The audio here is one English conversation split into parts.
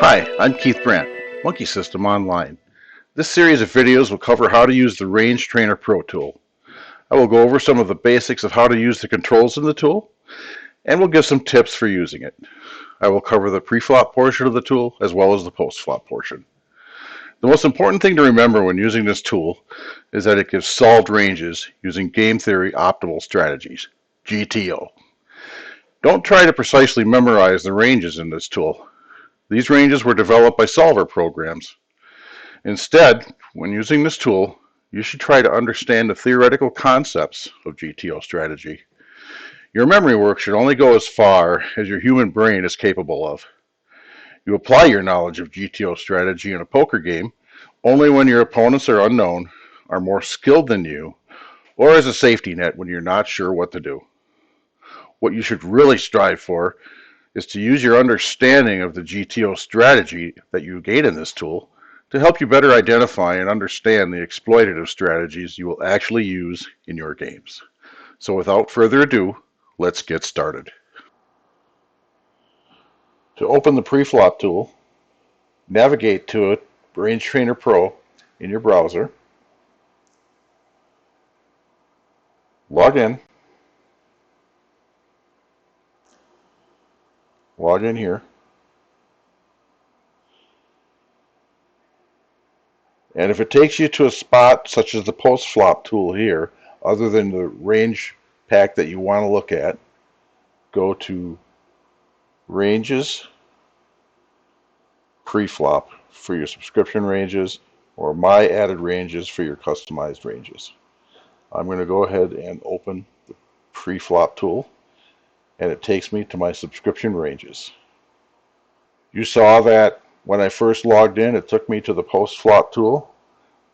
Hi, I'm Keith Brandt, Monkey System Online. This series of videos will cover how to use the Range Trainer Pro tool. I will go over some of the basics of how to use the controls in the tool, and we'll give some tips for using it. I will cover the pre-flop portion of the tool as well as the post-flop portion. The most important thing to remember when using this tool is that it gives solved ranges using game theory optimal strategies, GTO. Don't try to precisely memorize the ranges in this tool. These ranges were developed by solver programs. Instead, when using this tool, you should try to understand the theoretical concepts of GTO strategy. Your memory work should only go as far as your human brain is capable of. You apply your knowledge of GTO strategy in a poker game only when your opponents are unknown, are more skilled than you, or as a safety net when you're not sure what to do. What you should really strive for is to use your understanding of the GTO strategy that you gain in this tool to help you better identify and understand the exploitative strategies you will actually use in your games. So without further ado, let's get started. To open the Preflop tool, navigate to it, Range Trainer Pro, in your browser. Log in. Log in here. And if it takes you to a spot such as the Postflop tool here, other than the range pack that you want to look at, go to Ranges, Preflop for your subscription ranges, or My Added Ranges for your customized ranges. I'm going to go ahead and open the Preflop tool, and it takes me to my subscription ranges. You saw that when I first logged in, it took me to the Postflop tool.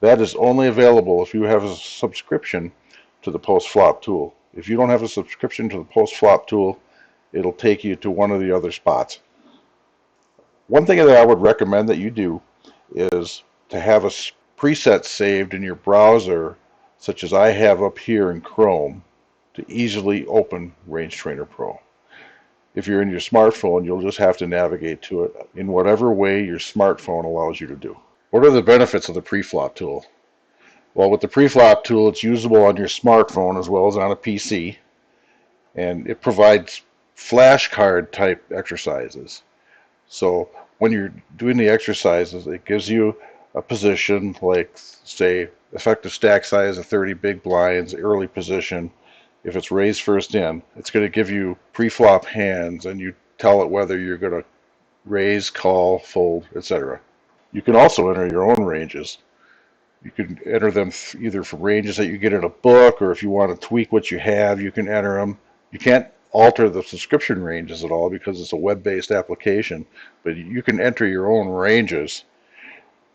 That is only available if you have a subscription to the Postflop tool. If you don't have a subscription to the Postflop tool, it'll take you to one of the other spots. One thing that I would recommend that you do is to have a preset saved in your browser, such as I have up here in Chrome, to easily open Range Trainer Pro. If you're in your smartphone, you'll just have to navigate to it in whatever way your smartphone allows you to do. What are the benefits of the Preflop tool? Well, with the Preflop tool, it's usable on your smartphone as well as on a PC, and it provides flashcard type exercises. So when you're doing the exercises, it gives you a position like, say, effective stack size of 30 big blinds, early position. If it's raise first in, it's going to give you pre-flop hands, and you tell it whether you're going to raise, call, fold, etc. You can also enter your own ranges. You can enter them either from ranges that you get in a book, or if you want to tweak what you have, you can enter them. You can't alter the subscription ranges at all because it's a web-based application, but you can enter your own ranges.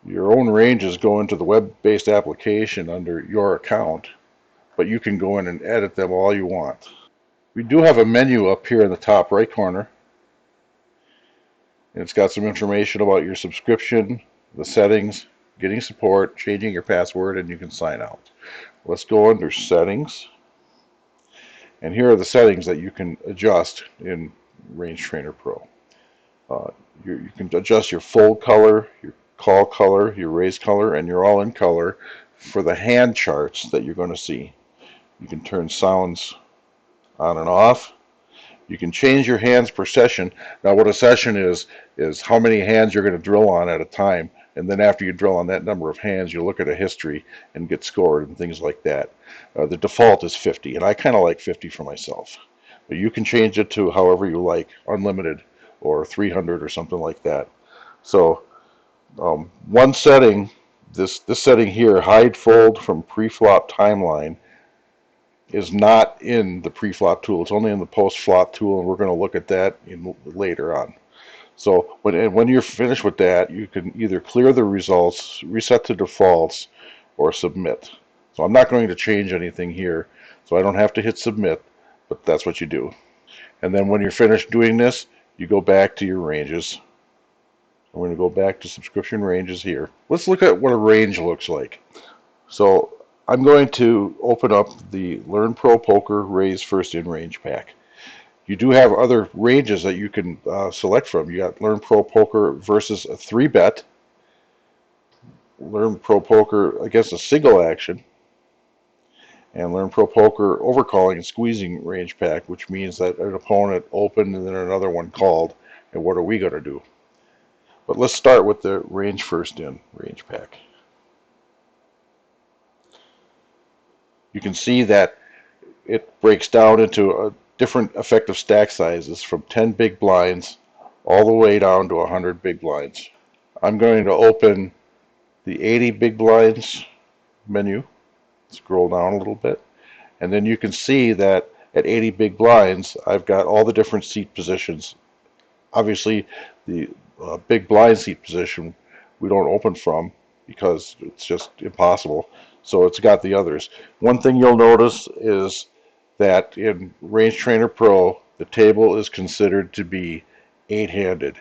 Your own ranges go into the web-based application under your account, but you can go in and edit them all you want. We do have a menu up here in the top right corner. And it's got some information about your subscription, the settings, getting support, changing your password, and you can sign out. Let's go under Settings. And here are the settings that you can adjust in Range Trainer Pro. You can adjust your fold color, your call color, your raise color, and your all-in color for the hand charts that you're going to see. You can turn sounds on and off. You can change your hands per session. Now what a session is how many hands you're going to drill on at a time. And then after you drill on that number of hands, you look at a history and get scored and things like that. The default is 50, and I kind of like 50 for myself. But you can change it to however you like, unlimited or 300 or something like that. So one setting, this setting here, hide fold from pre-flop timeline, is not in the Preflop tool. It's only in the Postflop tool, and we're going to look at that later on. So when you're finished with that, you can either clear the results, reset to defaults, or submit. So I'm not going to change anything here, so I don't have to hit submit, but that's what you do. And then when you're finished doing this, you go back to your ranges. We're going to go back to subscription ranges here. Let's look at what a range looks like. So I'm going to open up the Learn Pro Poker Raise First in Range pack. You do have other ranges that you can select from. You got Learn Pro Poker versus a 3-bet, Learn Pro Poker against a single action, and Learn Pro Poker overcalling and squeezing range pack, which means that an opponent opened and then another one called, and what are we going to do? But let's start with the range first in range pack. You can see that it breaks down into different effective stack sizes from 10 big blinds all the way down to 100 big blinds. I'm going to open the 80 big blinds menu, scroll down a little bit, and then you can see that at 80 big blinds I've got all the different seat positions. Obviously the big blind seat position we don't open from because it's just impossible, so it's got the others. One thing you'll notice is that in Range Trainer Pro the table is considered to be 8-handed.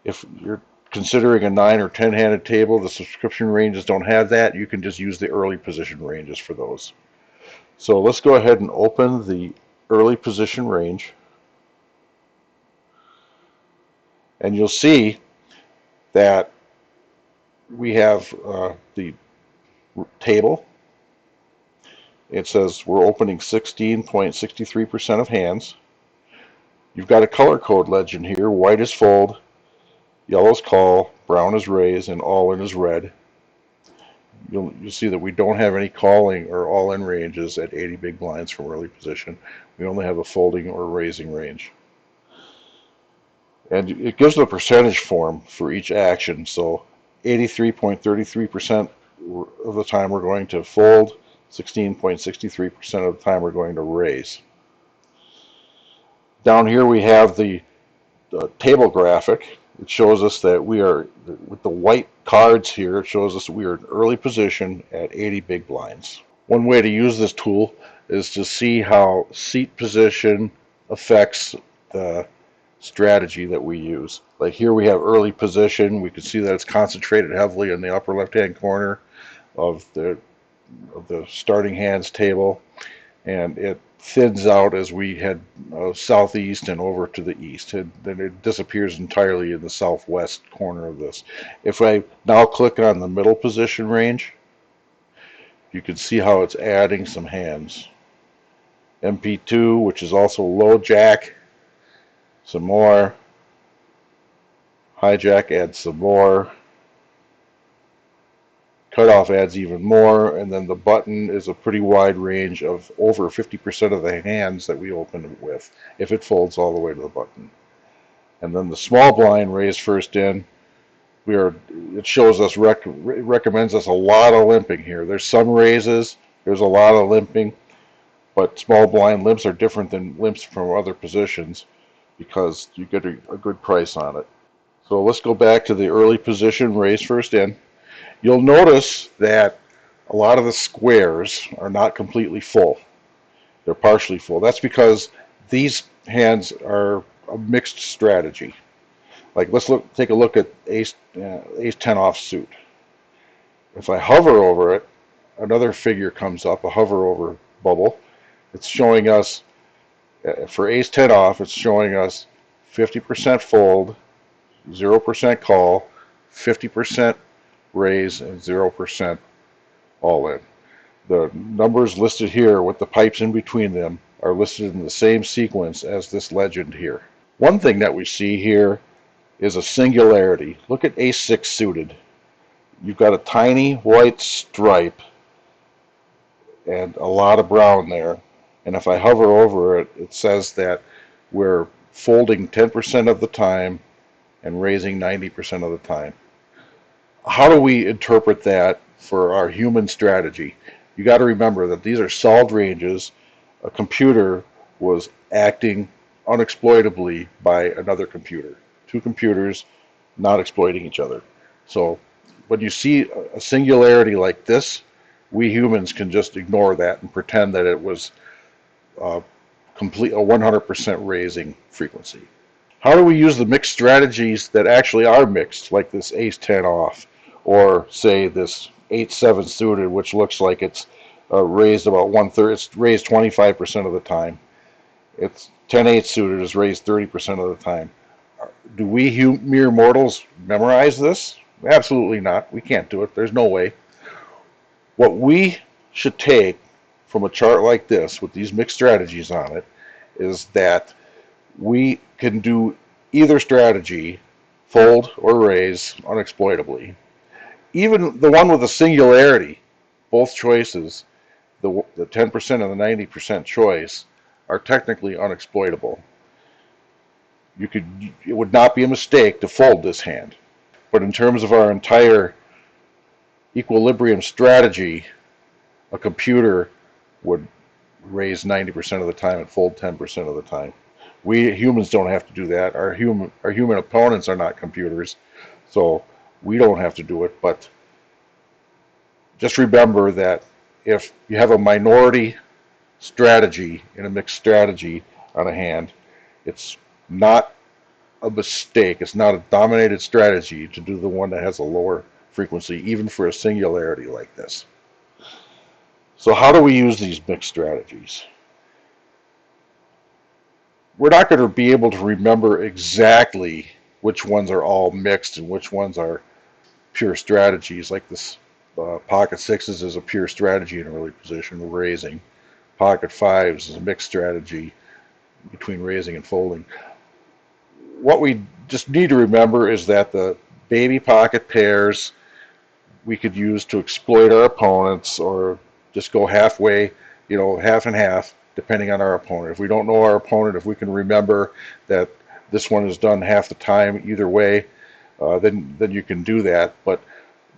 If you're considering a 9 or 10-handed table, the subscription ranges don't have that. You can just use the early position ranges for those. So let's go ahead and open the early position range, and you'll see that we have the table. It says we're opening 16.63% of hands. You've got a color code legend here. White is fold, yellow is call, brown is raise, and all in is red. You'll see that we don't have any calling or all-in ranges at 80 big blinds from early position. We only have a folding or raising range. And it gives the percentage form for each action. So 83.33% of the time we're going to fold, 16.63% of the time we're going to raise. Down here we have the table graphic. It shows us that we are, with the white cards here, it shows us that we are in early position at 80 big blinds. One way to use this tool is to see how seat position affects the strategy that we use. Like here we have early position. We can see that it's concentrated heavily in the upper left-hand corner of the starting hands table, and it thins out as we head southeast and over to the east, and then it disappears entirely in the southwest corner of this. If I now click on the middle position range, you can see how it's adding some hands. MP2, which is also low jack, some more. Hijack adds some more. Cutoff adds even more, and then the button is a pretty wide range of over 50% of the hands that we open it with, if it folds all the way to the button. And then the small blind raised first in, it shows us, recommends us a lot of limping here. There's some raises, there's a lot of limping, but small blind limps are different than limps from other positions because you get a good price on it. So let's go back to the early position, raise first in. You'll notice that a lot of the squares are not completely full. They're partially full. That's because these hands are a mixed strategy. Like let's take a look at ace 10 off suit. If I hover over it, another figure comes up, a hover over bubble. It's showing us, for ace 10 off, it's showing us 50% fold, 0% call, 50% raise, and 0% all in. The numbers listed here with the pipes in between them are listed in the same sequence as this legend here. One thing that we see here is a singularity. Look at ace 6 suited. You've got a tiny white stripe and a lot of brown there, and if I hover over it, it says that we're folding 10% of the time and raising 90% of the time. How do we interpret that for our human strategy? You got to remember that these are solved ranges. A computer was acting unexploitably by another computer. Two computers not exploiting each other. So when you see a singularity like this, we humans can just ignore that and pretend that it was a 100% raising frequency. How do we use the mixed strategies that actually are mixed, like this ace 10 off, or say this 8-7 suited, which looks like it's raised about 1/3, it's raised 25% of the time, It's 10-8 suited is raised 30% of the time. Do we mere mortals memorize this? Absolutely not. We can't do it. There's no way. What we should take from a chart like this with these mixed strategies on it is that we can do either strategy, fold or raise, unexploitably. Even the one with a singularity, both choices, the 10% and the 90% choice, are technically unexploitable. It would not be a mistake to fold this hand. But in terms of our entire equilibrium strategy, a computer would raise 90% of the time and fold 10% of the time. We humans don't have to do that. Our human opponents are not computers, so we don't have to do it. But just remember that if you have a minority strategy in a mixed strategy on a hand, it's not a mistake. It's not a dominated strategy to do the one that has a lower frequency, even for a singularity like this. So how do we use these mixed strategies? We're not going to be able to remember exactly which ones are all mixed and which ones are pure strategies. Like this pocket sixes is a pure strategy in early position, raising. Pocket fives is a mixed strategy between raising and folding. What we just need to remember is that the baby pocket pairs we could use to exploit our opponents, or just go halfway, half and half, depending on our opponent. If we don't know our opponent, if we can remember that this one is done half the time either way, then you can do that. But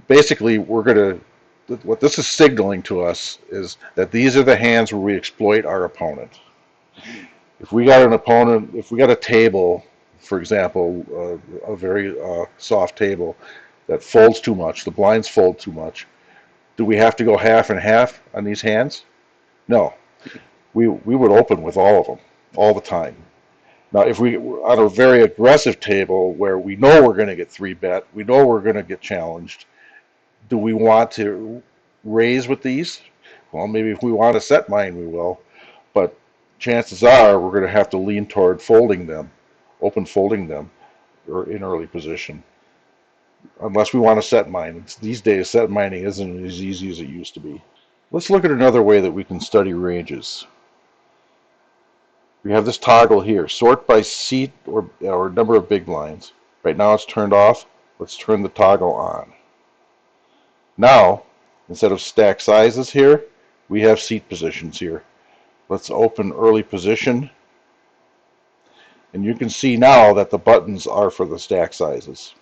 basically, what this is signaling to us is that these are the hands where we exploit our opponent. If we got a table, for example, a very soft table that folds too much, the blinds fold too much, do we have to go half and half on these hands? No. We would open with all of them, all the time. Now, if we on a very aggressive table where we know we're going to get 3-bet, we know we're going to get challenged, do we want to raise with these? Well, maybe if we want to set mine, we will. But chances are we're going to have to lean toward folding them, open folding them, or in early position. Unless we want to set mine. These days, set mining isn't as easy as it used to be. Let's look at another way that we can study ranges. We have this toggle here, sort by seat or number of big blinds. Right now it's turned off. Let's turn the toggle on. Now, instead of stack sizes here, we have seat positions here. Let's open early position. And you can see now that the buttons are for the stack sizes.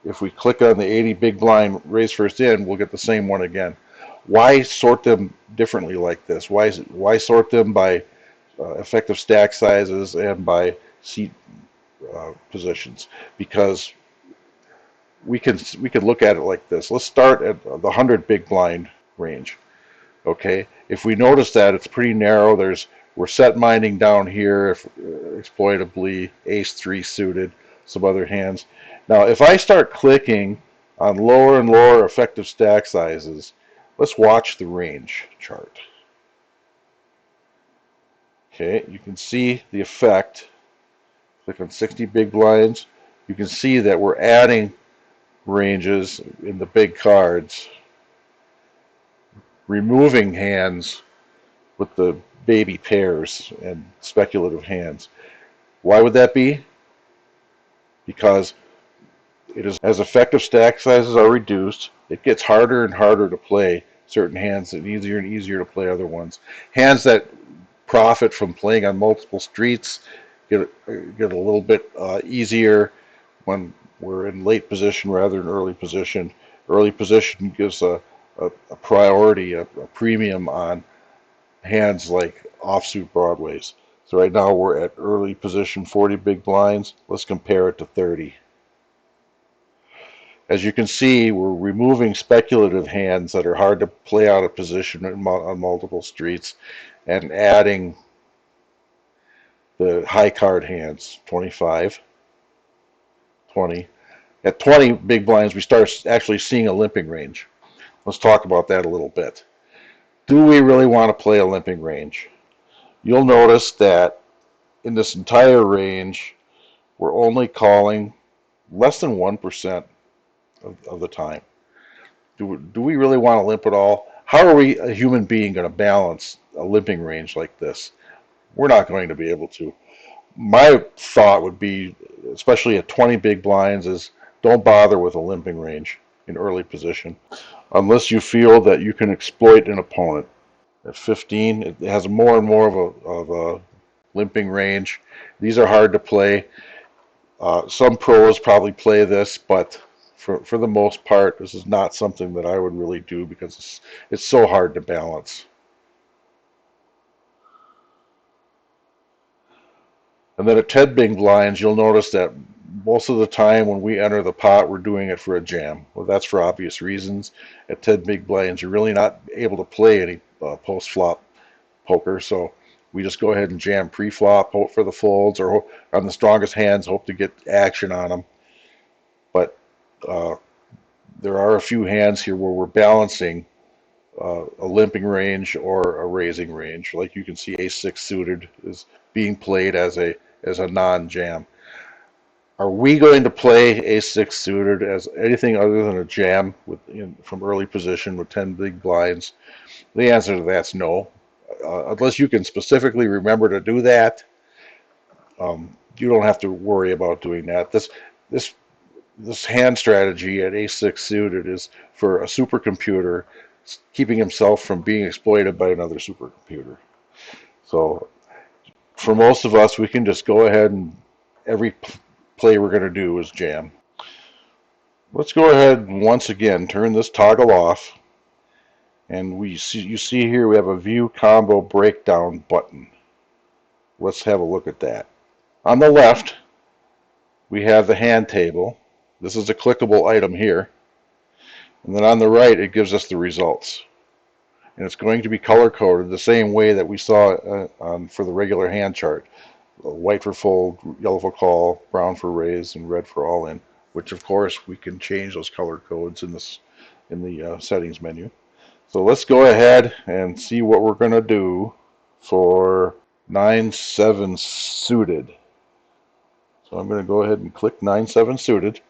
If we click on the 80 big blind raise first in, we'll get the same one again. Why sort them differently like this? Why sort them by effective stack sizes and by seat positions? Because we can look at it like this. Let's start at the 100 big blind range. Okay, if we notice that it's pretty narrow, we're set mining down here, if exploitably ace-3 suited, some other hands. Now, if I start clicking on lower and lower effective stack sizes, let's watch the range chart. Okay, you can see the effect. Click on 60 big blinds. You can see that we're adding ranges in the big cards, removing hands with the baby pairs and speculative hands. Why would that be? Because it is, as effective stack sizes are reduced, it gets harder and harder to play certain hands and easier to play other ones. Hands that profit from playing on multiple streets get a little bit easier when we're in late position rather than early position. Early position gives a priority, a premium on hands like offsuit broadways. So right now we're at early position 40 big blinds. Let's compare it to 30. As you can see, we're removing speculative hands that are hard to play out of position on multiple streets and adding the high card hands, 25, 20. At 20 big blinds, we start actually seeing a limping range. Let's talk about that a little bit. Do we really want to play a limping range? you'll notice that in this entire range, we're only calling less than 1% of the time. Do we really want to limp at all? How are we, a human being, going to balance a limping range like this? We're not going to be able to. My thought would be, especially at 20 big blinds, is don't bother with a limping range in early position unless you feel that you can exploit an opponent. At 15, it has more and more of a limping range. These are hard to play. Some pros probably play this, but for the most part, this is not something that I would really do because it's so hard to balance. And then at 10 big blinds, you'll notice that most of the time when we enter the pot, we're doing it for a jam. Well, that's for obvious reasons. At 10 big blinds, you're really not able to play any post-flop poker, so we just go ahead and jam pre-flop, hope for the folds, or on the strongest hands, hope to get action on them. But uh, there are a few hands here where we're balancing a limping range or a raising range. Like you can see, ace-6 suited is being played as a non-jam. Are we going to play ace-6 suited as anything other than a jam from early position with 10 big blinds? The answer to that's no. Unless you can specifically remember to do that, you don't have to worry about doing that. This this hand strategy at ace-6 suited is for a supercomputer keeping himself from being exploited by another supercomputer. So for most of us, we can just go ahead and every play we're going to do is jam. Let's go ahead and once again turn this toggle off, and you see here we have a view combo breakdown button. Let's have a look at that. On the left, we have the hand table. This is a clickable item here. And then on the right, it gives us the results. And it's going to be color coded the same way that we saw for the regular hand chart. White for fold, yellow for call, brown for raise, and red for all in, which of course we can change those color codes in the settings menu. So let's go ahead and see what we're going to do for 9-7 suited. So I'm going to go ahead and click 9-7 suited,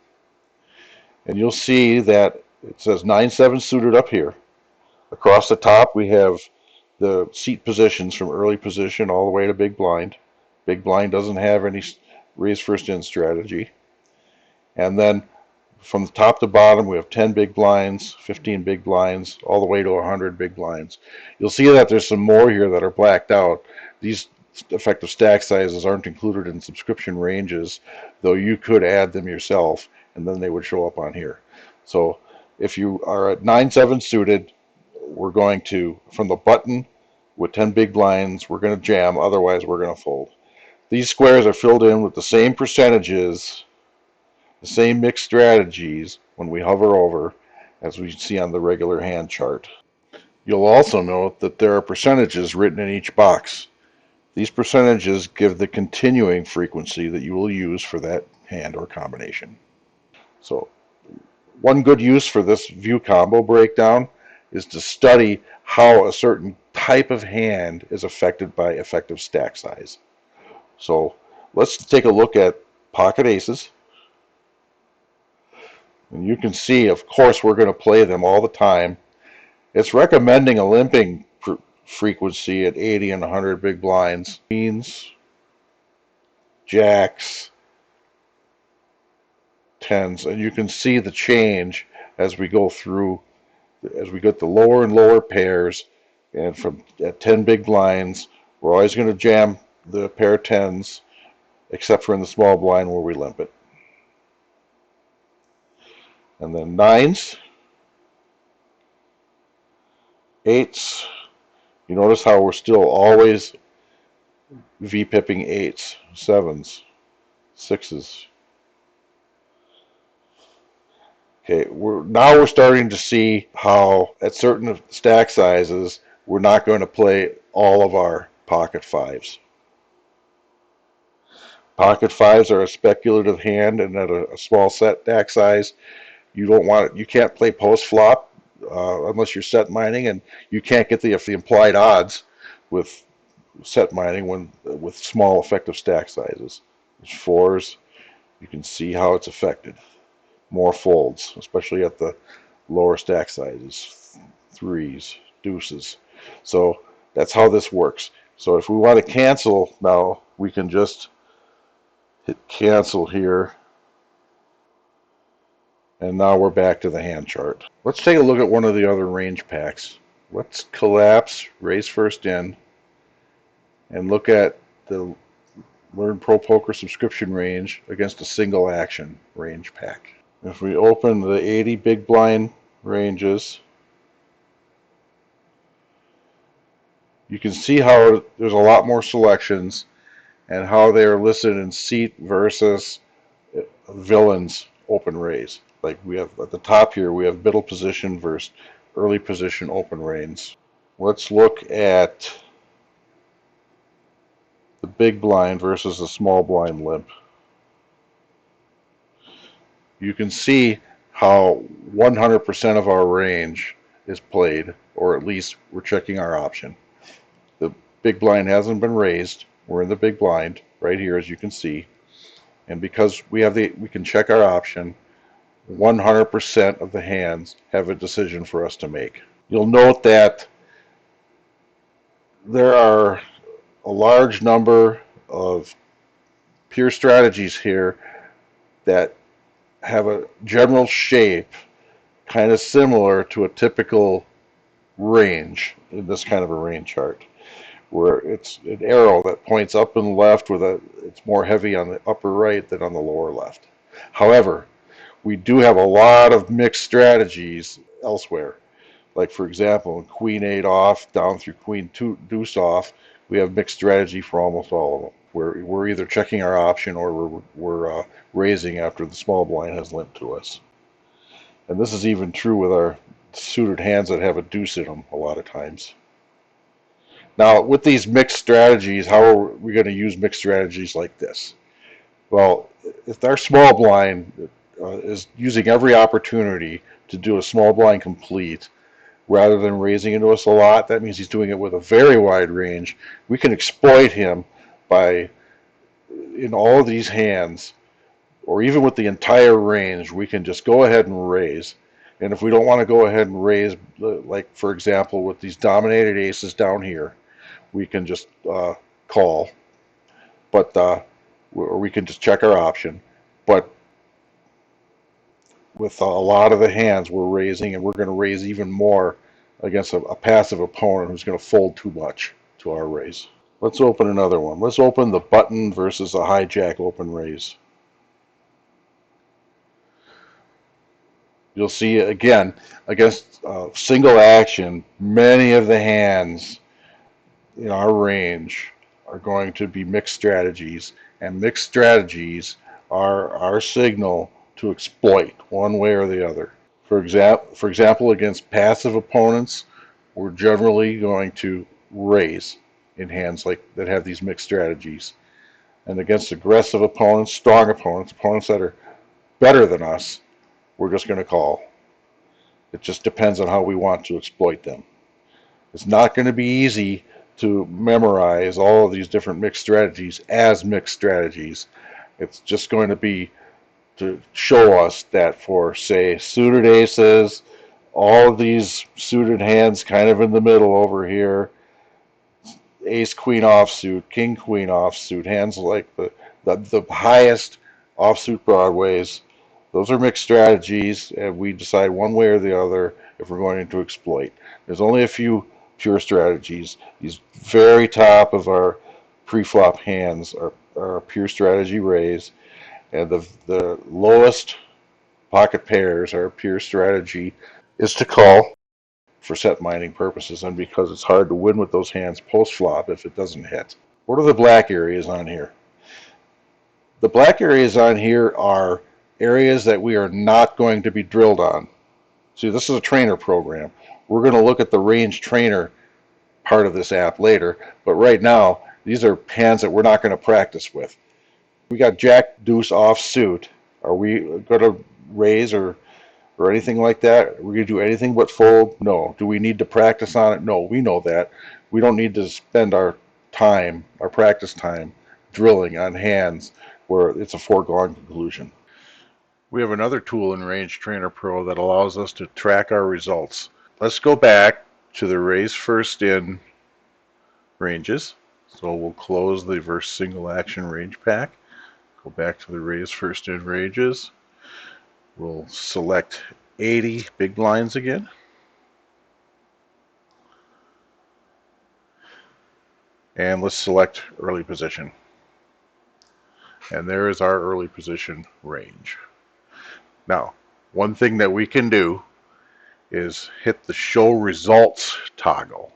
and you'll see that it says 9-7 suited up here. Across the top we have the seat positions from early position all the way to big blind. Big blind doesn't have any raise first in strategy. And then from the top to bottom we have 10 big blinds, 15 big blinds, all the way to 100 big blinds. You'll see that there's some more here that are blacked out. These effective stack sizes aren't included in subscription ranges, though you could add them yourself and then they would show up on here. So if you are at 9-7 suited, we're going to, from the button with 10 big blinds, we're going to jam, otherwise we're going to fold. These squares are filled in with the same percentages, the same mixed strategies when we hover over as we see on the regular hand chart. You'll also note that there are percentages written in each box. These percentages give the continuing frequency that you will use for that hand or combination. So one good use for this view combo breakdown is to study how a certain type of hand is affected by effective stack size. So let's take a look at pocket aces. And you can see, of course, we're going to play them all the time. It's recommending a limping frequency at 80 and 100 big blinds. Queens, jacks, tens, and you can see the change as we go through, as we get the lower and lower pairs, and from at 10 big blinds, we're always going to jam the pair of tens, except for in the small blind where we limp it. And then nines, eights, you notice how we're still always V-pipping eights, sevens, sixes. Okay, now we're starting to see how at certain stack sizes we're not going to play all of our pocket fives. Pocket fives are a speculative hand, and at a small set stack size, you can't play post flop unless you're set mining, and you can't get the implied odds with set mining with small effective stack sizes. There's fours. You can see how it's affected. More folds, especially at the lower stack sizes, threes, deuces. So that's how this works. So if we want to cancel now, we can just hit cancel here, and now we're back to the hand chart. Let's take a look at one of the other range packs. Let's collapse, raise first in, and look at the Learn Pro Poker subscription range against a single action range pack. If we open the 80 big blind ranges, you can see how there's a lot more selections and how they are listed in seat versus villains open raise. Like we have at the top here, we have middle position versus early position open raise. Let's look at the big blind versus the small blind limp. You can see how 100% of our range is played, or at least we're checking our option. The big blind hasn't been raised. We're in the big blind right here, as you can see. And because we can check our option, 100% of the hands have a decision for us to make. You'll note that there are a large number of pure strategies here that have a general shape kind of similar to a typical range in this kind of a range chart, where it's an arrow that points up and left it's more heavy on the upper right than on the lower left. However, we do have a lot of mixed strategies elsewhere. Like for example, in Queen 8 off down through Queen 2 deuce off, we have mixed strategy for almost all of them. We're either checking our option or we're raising after the small blind has limped to us. And this is even true with our suited hands that have a deuce in them a lot of times. Now, with these mixed strategies, how are we going to use mixed strategies like this? Well, if our small blind is using every opportunity to do a small blind complete, rather than raising into us a lot, that means he's doing it with a very wide range. We can exploit him by, in all of these hands, or even with the entire range, we can just go ahead and raise. And if we don't want to go ahead and raise, like for example with these dominated aces down here, we can just call, but or we can just check our option. But with a lot of the hands we're raising, and we're going to raise even more against a passive opponent who's going to fold too much to our raise. Let's open another one. Let's open the button versus a hijack open raise. You'll see again, against single action, many of the hands in our range are going to be mixed strategies, and mixed strategies are our signal to exploit one way or the other. For example, against passive opponents, we're generally going to raise in hands like that have these mixed strategies. And against aggressive opponents, strong opponents, opponents that are better than us, we're just going to call. It just depends on how we want to exploit them. It's not going to be easy to memorize all of these different mixed strategies as mixed strategies. It's just going to be to show us that for, say, suited aces, all of these suited hands kind of in the middle over here, ace queen offsuit, king queen offsuit, hands like the highest offsuit broadways, those are mixed strategies, and we decide one way or the other if we're going to exploit. There's only a few pure strategies. These very top of our pre-flop hands are pure strategy raise, and the lowest pocket pairs are pure strategy is to call for set mining purposes, and because it's hard to win with those hands post-flop if it doesn't hit. What are the black areas on here? The black areas on here are areas that we are not going to be drilled on. See, this is a trainer program. We're going to look at the range trainer part of this app later, but right now, these are hands that we're not going to practice with. We got jack deuce offsuit. Are we going to raise or anything like that? Are we going to do anything but fold? No. Do we need to practice on it? No, we know that. We don't need to spend our time, our practice time, drilling on hands where it's a foregone conclusion. We have another tool in Range Trainer Pro that allows us to track our results. Let's go back to the raise first in ranges. So we'll close the verse single action range pack. Go back to the raise first in ranges. We'll select 80 big blinds again. And let's select early position. And there is our early position range. Now, one thing that we can do is hit the show results toggle.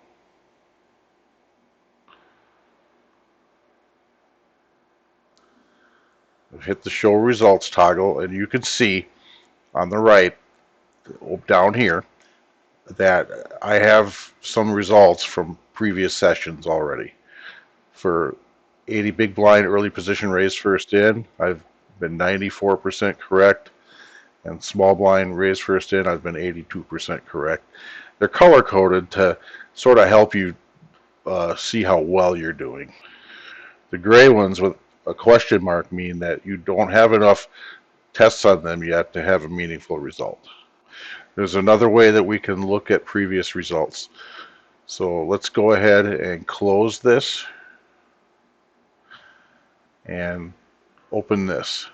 Hit the show results toggle, and you can see on the right down here that I have some results from previous sessions already. For 80 big blind early position raise first in, I've been 94% correct, and small blind raise first in, I've been 82% correct. They're color coded to sort of help you see how well you're doing. The gray ones with a question mark mean that you don't have enough tests on them yet to have a meaningful result. There's another way that we can look at previous results. So let's go ahead and close this and open this.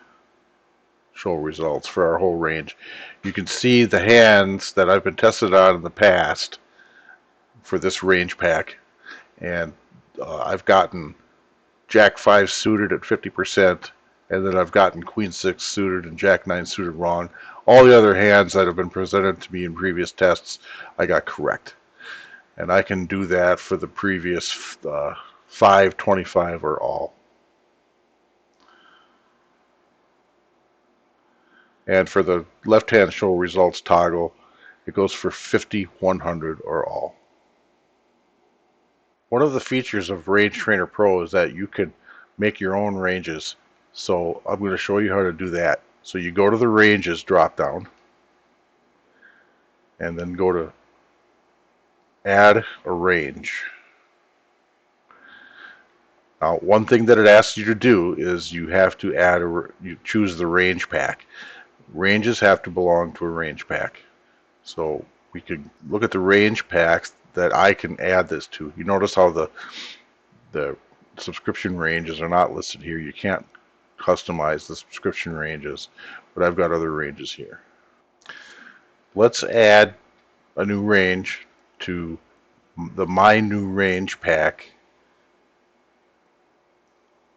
Show results for our whole range. You can see the hands that I've been tested on in the past for this range pack, and I've gotten Jack 5 suited at 50%, and then I've gotten Queen 6 suited and Jack 9 suited wrong. All the other hands that have been presented to me in previous tests, I got correct. And I can do that for the previous 5, 25, or all. And for the left-hand show results toggle, it goes for 50, 100, or all. One of the features of Range Trainer Pro is that you can make your own ranges. So I'm going to show you how to do that. So you go to the ranges drop down and then go to add a range. Now, one thing that it asks you to do is you have to you choose the range pack. Ranges have to belong to a range pack. So we can look at the range packs that I can add this to. You notice how the subscription ranges are not listed here. You can't customize the subscription ranges, but I've got other ranges here. Let's add a new range to the My New Range pack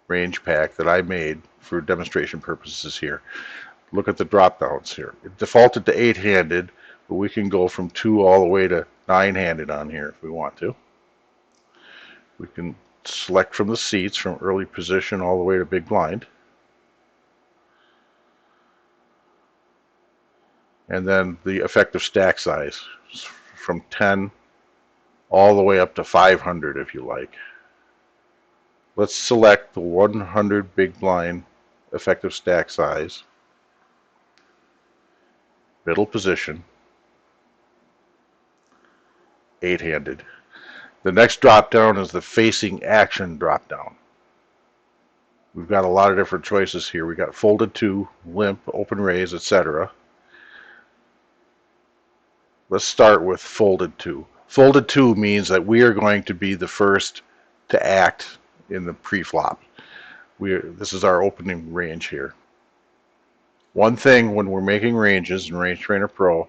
that I made for demonstration purposes here. Look at the drop downs here. It defaulted to 8-handed, but we can go from 2 all the way to 9-handed on here if we want to. We can select from the seats from early position all the way to big blind. And then the effective stack size from 10 all the way up to 500 if you like. Let's select the 100 big blind effective stack size, middle position, 8-handed. The next drop down is the facing action drop down. We've got a lot of different choices here. We've got folded 2, limp, open raise, etc. Let's start with folded 2. Folded 2 means that we are going to be the first to act in the pre-flop. This is our opening range here. One thing when we're making ranges in Range Trainer Pro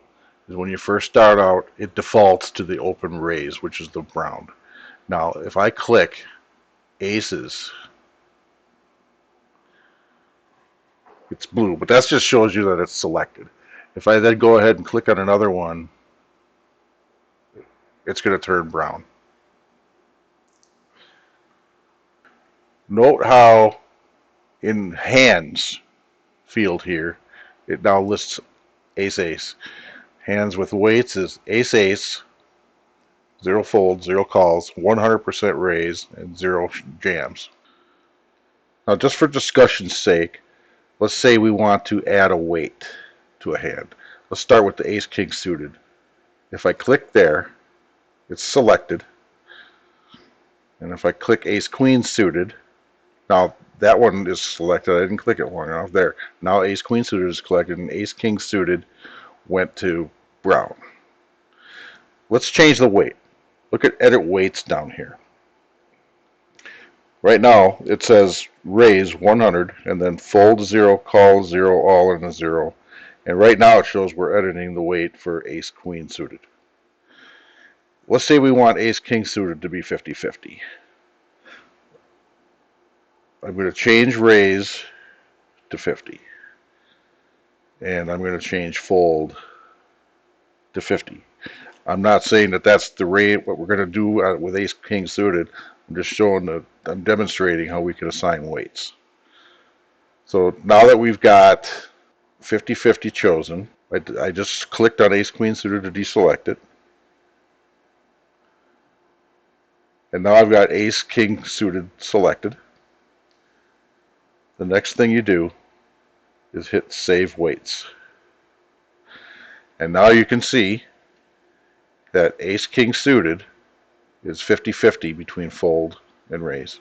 is when you first start out, it defaults to the open raise, which is the brown. Now, if I click aces, it's blue, but that just shows you that it's selected. If I then go ahead and click on another one, it's going to turn brown. Note how in hands field here, it now lists ace-ace. Hands with weights is ace-ace, 0 folds, 0 calls, 100% raise, and 0 jams. Now, just for discussion's sake, let's say we want to add a weight to a hand. Let's start with the ace-king suited. If I click there, it's selected. And if I click ace queen suited, now that one is selected. I didn't click it long enough. There. Now ace queen suited is collected and ace king suited went to brown. Let's change the weight. Look at edit weights down here. Right now it says raise 100 and then fold 0, call 0, all in a 0. And right now it shows we're editing the weight for ace queen suited. Let's say we want ace king suited to be 50-50. I'm going to change raise to 50. And I'm going to change fold to 50. I'm not saying that that's the rate, what we're going to do with ace king suited. I'm just showing that I'm demonstrating how we can assign weights. So now that we've got 50-50 chosen, I just clicked on ace queen suited to deselect it. And now I've got ace king suited selected. The next thing you do is hit save weights. And now you can see that ace king suited is 50-50 between fold and raise.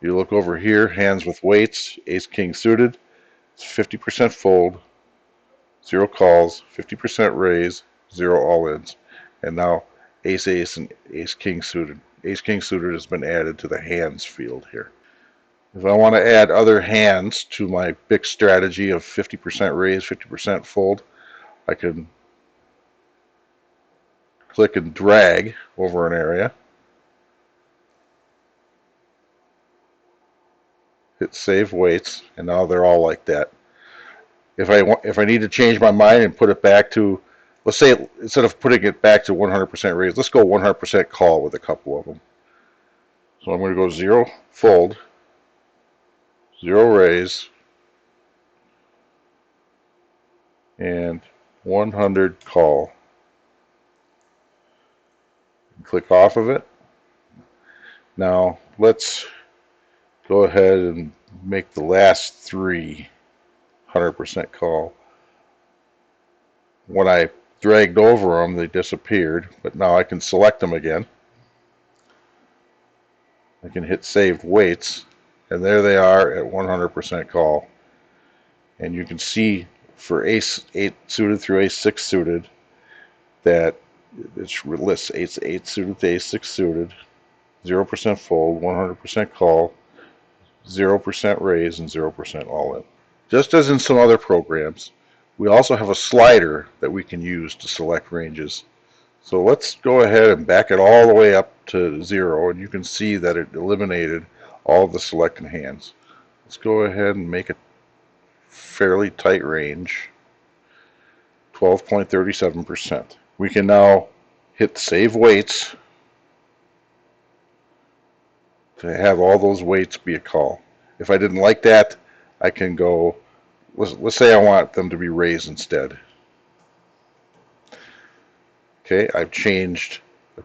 You look over here, hands with weights, ace king suited, it's 50% fold, 0 calls, 50% raise, 0 all-ins. And now ace ace and ace king suited. Ace king suited has been added to the hands field here. If I want to add other hands to my big strategy of 50% raise, 50% fold, I can click and drag over an area, hit save weights, and now they're all like that. If I need to change my mind and put it back to, let's say instead of putting it back to 100% raise, let's go 100% call with a couple of them. So I'm going to go 0 fold, 0 raise, and 100 call. Click off of it. Now let's go ahead and make the last 3 100% call. When I dragged over them, they disappeared, but now I can select them again. I can hit save weights, and there they are at 100% call. And you can see for ace 8 suited through ace 6 suited that it lists ace 8 suited to ace 6 suited, 0% fold, 100% call, 0% raise, and 0% all in. Just as in some other programs, we also have a slider that we can use to select ranges. So let's go ahead and back it all the way up to 0, and you can see that it eliminated all of the selected hands. Let's go ahead and make a fairly tight range, 12.37%. We can now hit save weights to have all those weights be a call. If I didn't like that, I can go, let's say I want them to be raised instead. Okay, I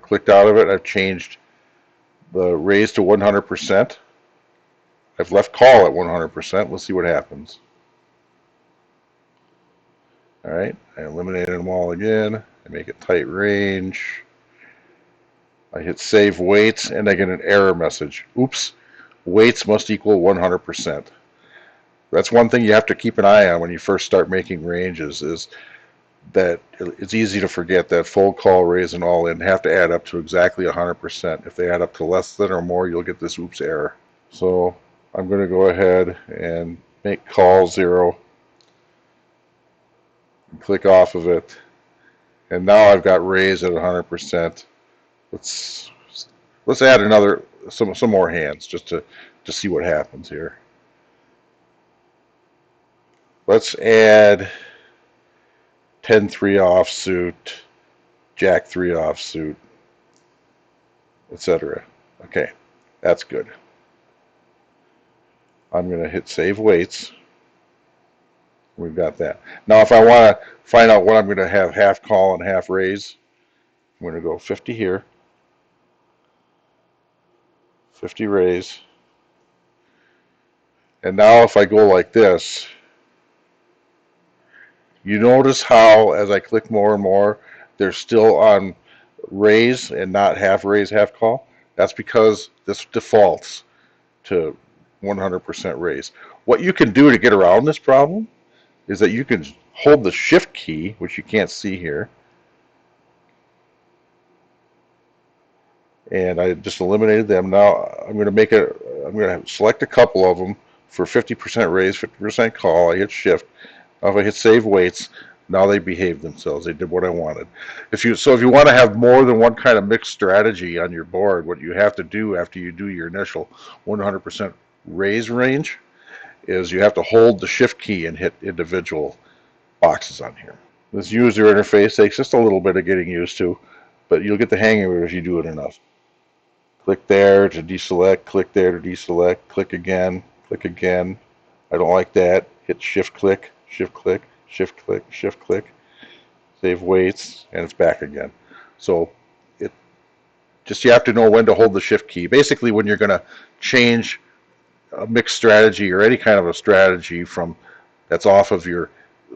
clicked out of it, I've changed the raise to 100%. I've left call at 100%. Let's see what happens. All right, I eliminated them all again. I make a tight range. I hit save weights, and I get an error message. Oops, weights must equal 100%. That's one thing you have to keep an eye on when you first start making ranges, is that it's easy to forget that fold, call, raise, and all in have to add up to exactly 100%. If they add up to less than or more, you'll get this oops error. So I'm going to go ahead and make call 0, click off of it, and now I've got raise at 100%. Let's add another some more hands just to see what happens here. Let's add 10-3 offsuit, Jack-3 offsuit, etc. Okay, that's good. I'm going to hit save weights. We've got that. Now if I want to find out what I'm going to have half call and half raise, I'm going to go 50 here, 50 raise, and now if I go like this, you notice how as I click more and more, they're still on raise and not half raise, half call. That's because this defaults to 100% raise. What you can do to get around this problem is that you can hold the shift key, which you can't see here, and I just eliminated them. Now I'm going to select a couple of them for 50% raise, 50% call. I hit shift. Now if I hit save weights, now they behave themselves. They did what I wanted. If you want to have more than one kind of mixed strategy on your board, what you have to do after you do your initial 100% raise range is you have to hold the shift key and hit individual boxes on here. This user interface takes just a little bit of getting used to, but you'll get the hang of it if you do it enough. Click there to deselect, click there to deselect, click again, click again. I don't like that. Hit shift click, shift click, shift click, shift click, save weights, and it's back again. So it just, you have to know when to hold the shift key. Basically, when you're going to change a mixed strategy or any kind of a strategy from that's off of your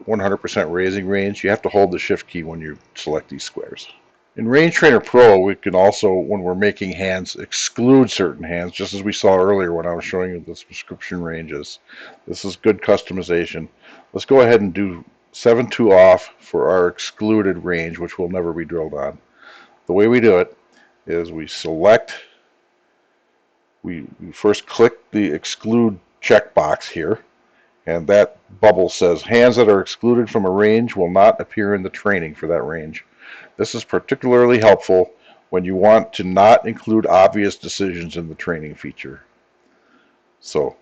100% raising range, you have to hold the shift key when you select these squares. In Range Trainer Pro, we can also, when we're making hands, exclude certain hands, just as we saw earlier when I was showing you the subscription ranges. This is good customization. Let's go ahead and do 7-2 off for our excluded range, which will never be drilled on. The way we do it is we first click the exclude checkbox here, and that bubble says hands that are excluded from a range will not appear in the training for that range. This is particularly helpful when you want to not include obvious decisions in the training feature. So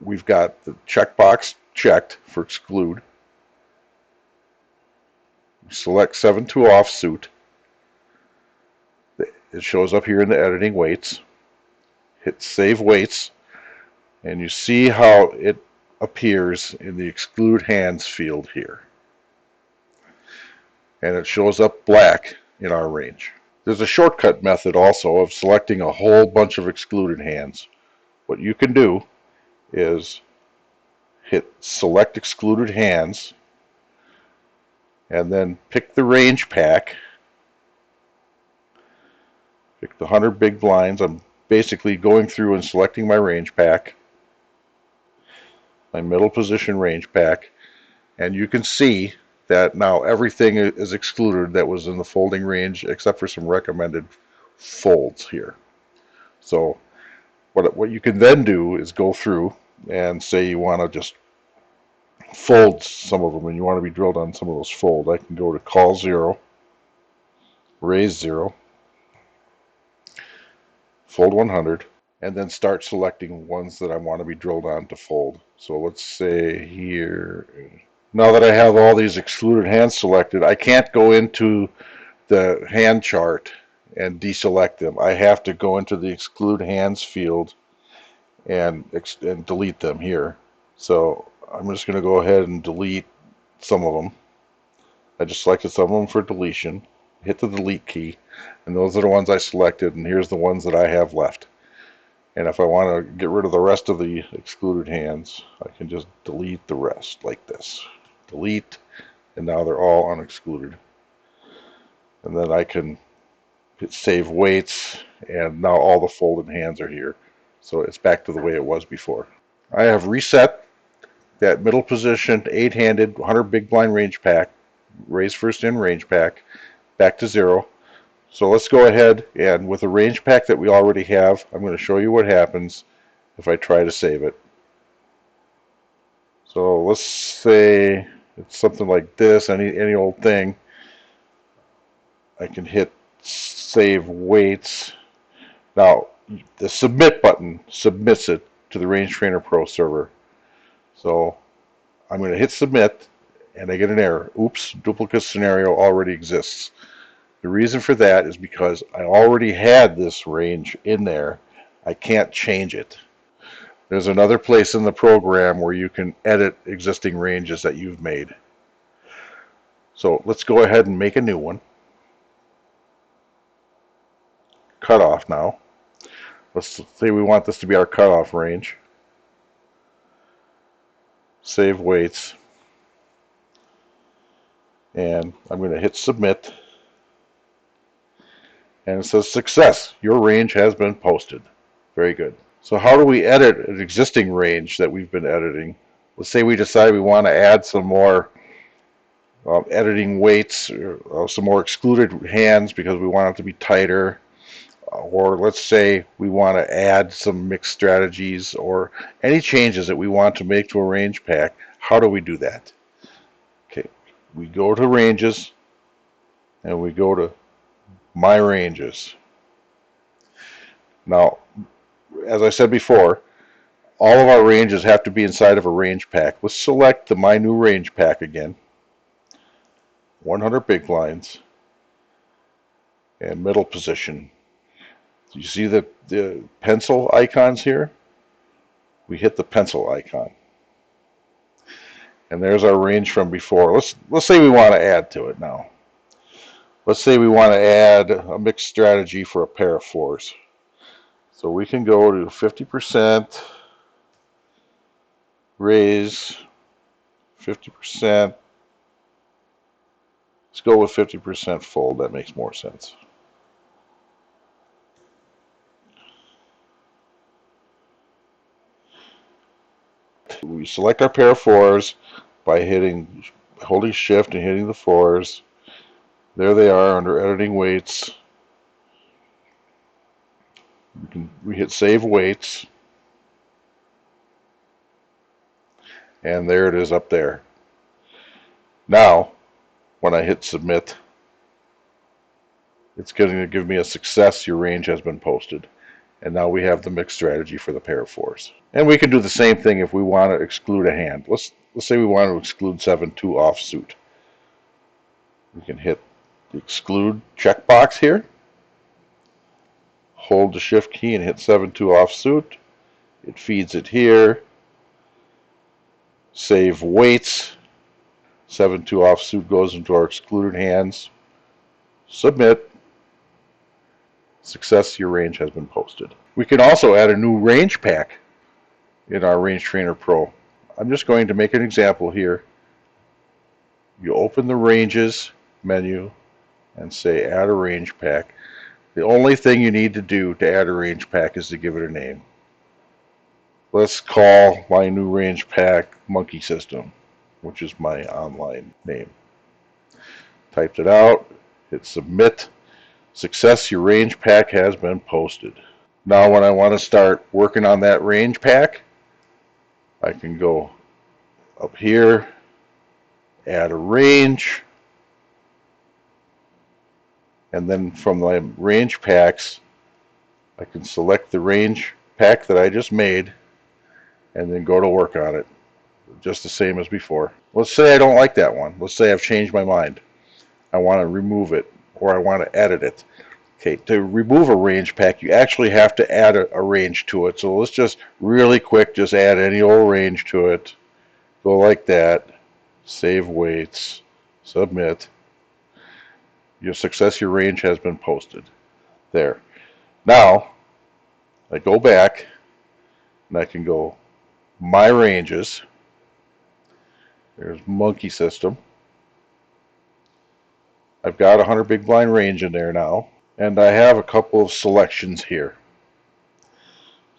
we've got the checkbox checked for exclude. Select 7-2 off suit. It shows up here in the editing weights. Hit save weights, and you see how it appears in the exclude hands field here. And it shows up black in our range. There's a shortcut method also of selecting a whole bunch of excluded hands. What you can do is hit select excluded hands and then pick the range pack. Pick the 100 big blinds. I'm basically going through and selecting my range pack, my middle position range pack, and you can see that now everything is excluded that was in the folding range except for some recommended folds here. So what you can then do is go through and say you want to just fold some of them and you want to be drilled on some of those folds. I can go to call 0, raise 0, fold 100, and then start selecting ones that I want to be drilled on to fold. So let's say here, now that I have all these excluded hands selected, I can't go into the hand chart and deselect them. I have to go into the exclude hands field and delete them here. So I'm just going to go ahead and delete some of them. I just selected some of them for deletion, hit the delete key, and those are the ones I selected, and here's the ones that I have left. And if I want to get rid of the rest of the excluded hands, I can just delete the rest like this. Delete, and now they're all unexcluded. And then I can hit save weights, and now all the folded hands are here. So it's back to the way it was before. I have reset that middle position 8-handed 100 big blind range pack, raise first in range pack, back to 0. So let's go ahead and with the range pack that we already have, I'm going to show you what happens if I try to save it. So let's say it's something like this, any old thing. I can hit save weights. Now the submit button submits it to the Range Trainer Pro server. So I'm going to hit submit and I get an error. Oops, duplicate scenario already exists. The reason for that is because I already had this range in there. I can't change it. There's another place in the program where you can edit existing ranges that you've made. So let's go ahead and make a new one. Cutoff now. Let's say we want this to be our cutoff range. Save weights. And I'm going to hit submit. And it says success, your range has been posted. Very good. So how do we edit an existing range that we've been editing? Let's say we decide we want to add some more editing weights, or some more excluded hands because we want it to be tighter. Or let's say we want to add some mixed strategies or any changes that we want to make to a range pack. How do we do that? Okay, we go to ranges and we go to my ranges. Now, as I said before, all of our ranges have to be inside of a range pack. Let's select the My New Range Pack again. 100 big blinds and middle position. You see the pencil icons here? We hit the pencil icon. And there's our range from before. Let's say we want to add to it now. Let's say we want to add a mixed strategy for a pair of fours. So we can go to 50%, raise, 50%. Let's go with 50% fold. That makes more sense. We select our pair of fours by holding shift and hitting the fours. There they are under editing weights. We hit save weights. And there it is up there. Now, when I hit submit, it's going to give me a success. Your range has been posted. And now we have the mixed strategy for the pair of fours. And we can do the same thing if we want to exclude a hand. Let's say we want to exclude 7-2 offsuit. We can hit the exclude checkbox here. Hold the shift key and hit 7-2 offsuit. It feeds it here. Save weights. 7-2 offsuit goes into our excluded hands. Submit. Success, your range has been posted. We can also add a new range pack in our Range Trainer Pro. I'm just going to make an example here. You open the ranges menu and say add a range pack. The only thing you need to do to add a range pack is to give it a name. Let's call my new range pack Monkey System, which is my online name. Typed it out, hit submit. Success, your range pack has been posted. Now when I want to start working on that range pack, I can go up here, add a range, and then from my range packs, I can select the range pack that I just made and then go to work on it, just the same as before. Let's say I don't like that one. Let's say I've changed my mind. I want to remove it or I want to edit it. Okay, to remove a range pack, you actually have to add a range to it. So let's just really quick, just add any old range to it. Go like that. Save weights. Submit. Your success, your range has been posted. There. Now, I go back and I can go My Ranges. There's Monkey System. I've got 100 big blind range in there now. And I have a couple of selections here.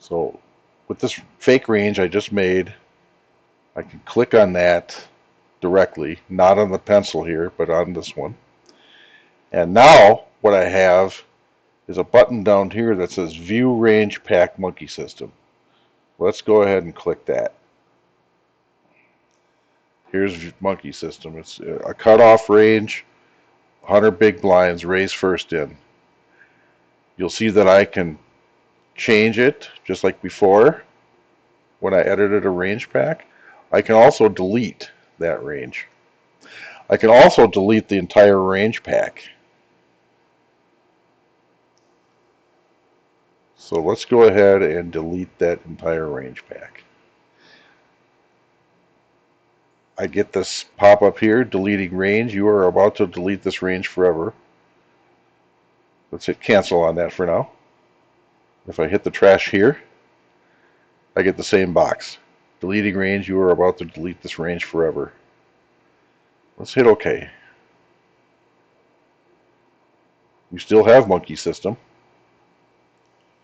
So with this fake range I just made, I can click on that directly, not on the pencil here, but on this one. And now what I have is a button down here that says View Range Pack Monkey System. Let's go ahead and click that. Here's Monkey System. It's a cutoff range, 100 big blinds, raise first in. You'll see that I can change it just like before when I edited a range pack. I can also delete that range. I can also delete the entire range pack. So let's go ahead and delete that entire range pack. I get this pop-up here, deleting range. You are about to delete this range forever. Let's hit cancel on that for now. If I hit the trash here, I get the same box. Deleting range, you are about to delete this range forever. Let's hit OK. you still have monkey system.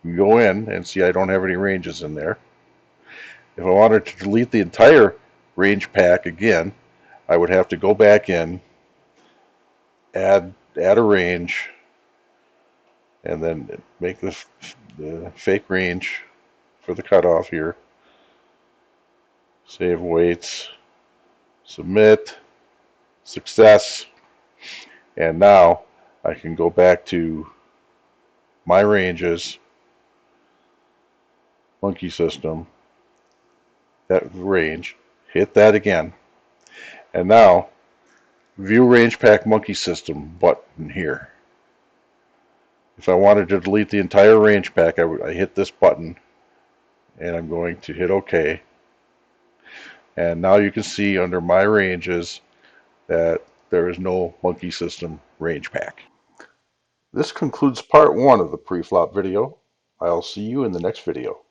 You go in and see I don't have any ranges in there. If I wanted to delete the entire range pack again, I would have to go back in, add a range, and then make the fake range for the cutoff here. Save weights, submit, success, and now I can go back to my ranges, monkey system, that range, hit that again, and now view range pack monkey system button here. If I wanted to delete the entire range pack, I hit this button and I'm going to hit OK. And now you can see under my ranges that there is no monkey system range pack. This concludes part 1 of the pre-flop video. I'll see you in the next video.